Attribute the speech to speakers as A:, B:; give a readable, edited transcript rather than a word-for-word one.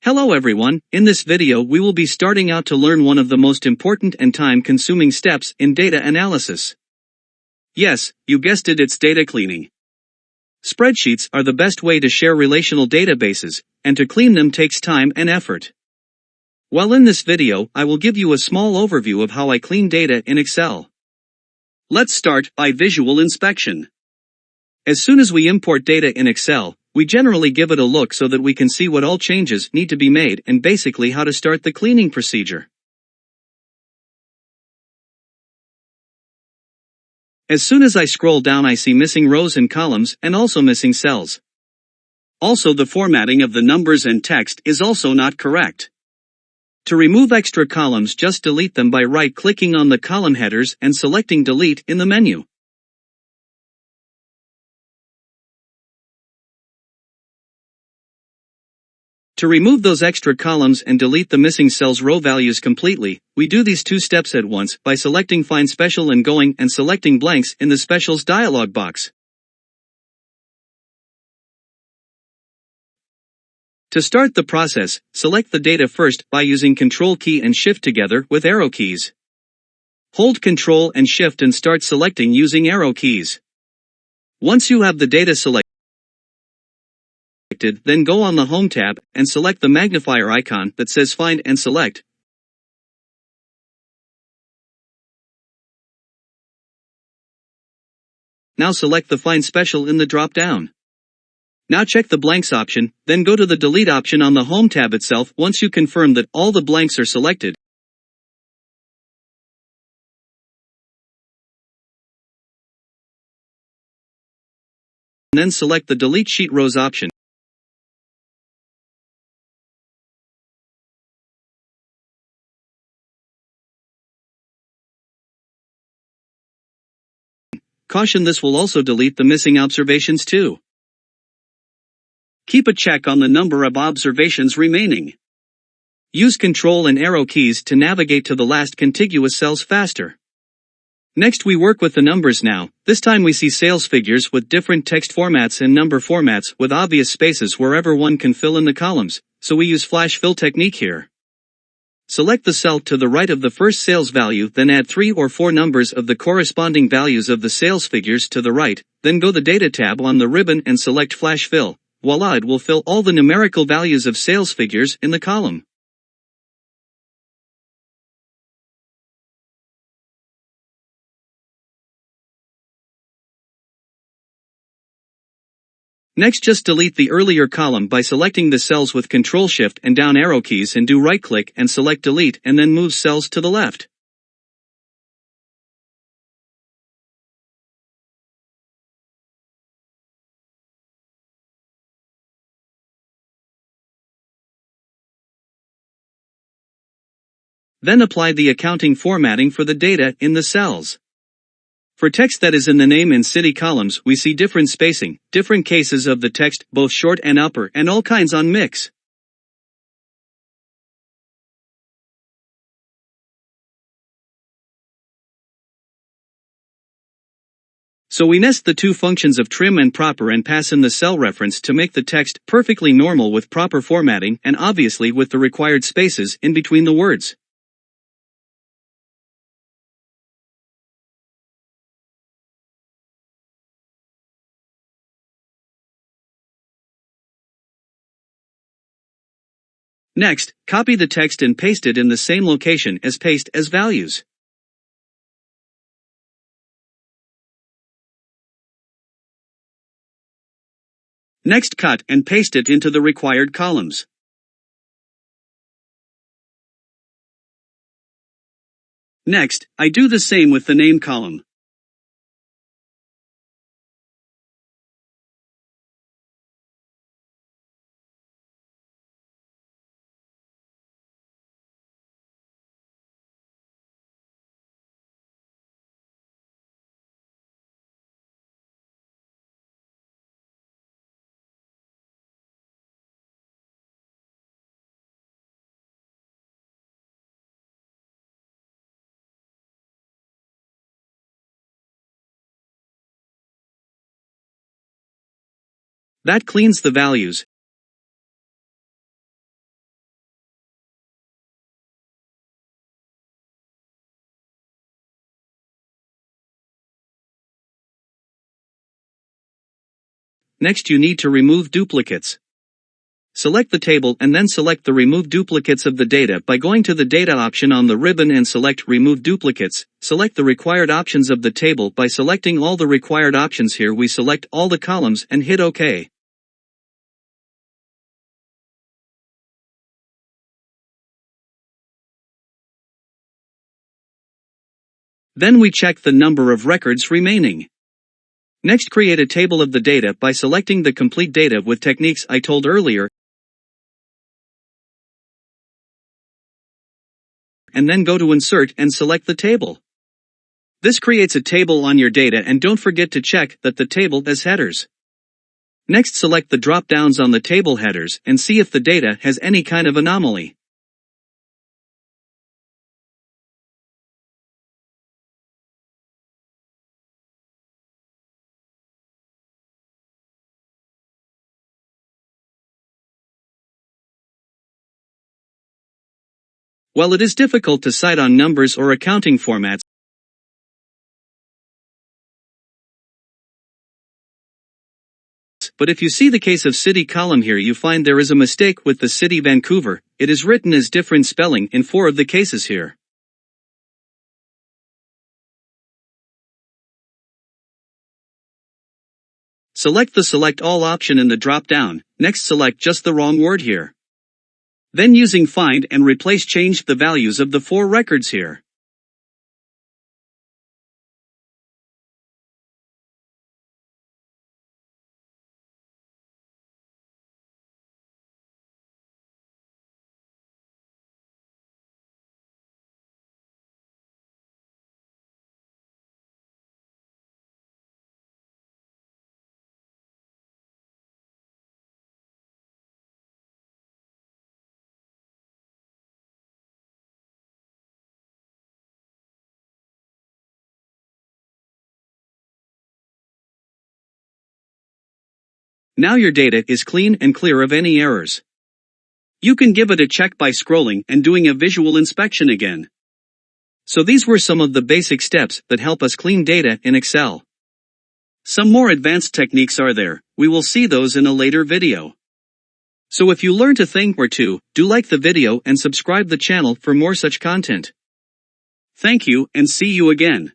A: Hello everyone, in this video we will be starting out to learn one of the most important and time-consuming steps in data analysis. Yes, you guessed it, it's data cleaning. Spreadsheets are the best way to share relational databases, and to clean them takes time and effort. Well, in this video, I will give you a small overview of how I clean data in Excel. Let's start by visual inspection. As soon as we import data in Excel, we generally give it a look so that we can see what all changes need to be made and basically how to start the cleaning procedure. As soon as I scroll down, I see missing rows and columns and also missing cells. Also, the formatting of the numbers and text is also not correct. To remove extra columns, just delete them by right-clicking on the column headers and selecting Delete in the menu. To remove those extra columns and delete the missing cells row values completely, we do these two steps at once by selecting Find Special and going and selecting Blanks in the Specials dialog box. To start the process, select the data first by using Ctrl key and Shift together with arrow keys. Hold Ctrl and Shift and start selecting using arrow keys. Once you have the data selected, then go on the Home tab and select the magnifier icon that says Find and select. Now select the Find Special in the drop-down. Now check the Blanks option, then go to the Delete option on the Home tab itself. Once you confirm that all the blanks are selected, then select the Delete Sheet Rows option. Caution, this will also delete the missing observations too. Keep a check on the number of observations remaining. Use Ctrl and arrow keys to navigate to the last contiguous cells faster. Next, we work with the numbers now. This time we see sales figures with different text formats and number formats with obvious spaces wherever one can fill in the columns, so we use Flash Fill technique here. Select the cell to the right of the first sales value, then add 3 or 4 numbers of the corresponding values of the sales figures to the right, then go the Data tab on the ribbon and select Flash Fill. Voila, it will fill all the numerical values of sales figures in the column. Next, just delete the earlier column by selecting the cells with Ctrl Shift and down arrow keys and do right-click and select Delete and then move cells to the left. Then apply the accounting formatting for the data in the cells. For text that is in the name and city columns, we see different spacing, different cases of the text, both short and upper, and all kinds on mix. So we nest the two functions of trim and proper and pass in the cell reference to make the text perfectly normal with proper formatting and obviously with the required spaces in between the words. Next, copy the text and paste it in the same location as paste as values. Next, cut and paste it into the required columns. Next, I do the same with the name column. That cleans the values. Next you need to remove duplicates. Select the table and then select the Remove Duplicates of the data by going to the Data option on the ribbon and select Remove Duplicates. Select the required options of the table by selecting all the required options. Here we select all the columns and hit OK. Then we check the number of records remaining. Next, create a table of the data by selecting the complete data with techniques I told earlier, and then go to Insert and select the table. This creates a table on your data, and don't forget to check that the table has headers. Next, select the drop-downs on the table headers and see if the data has any kind of anomaly. While it is difficult to cite on numbers or accounting formats, but if you see the case of city column here, you find there is a mistake with the city Vancouver. It is written as different spelling in 4 of the cases here. Select the Select All option in the drop-down. Next, select just the wrong word here. Then using Find and Replace, change the values of the 4 records here. Now your data is clean and clear of any errors. You can give it a check by scrolling and doing a visual inspection again. So these were some of the basic steps that help us clean data in Excel. Some more advanced techniques are there. We will see those in a later video. So if you learned a thing or two, do like the video and subscribe the channel for more such content. Thank you and see you again.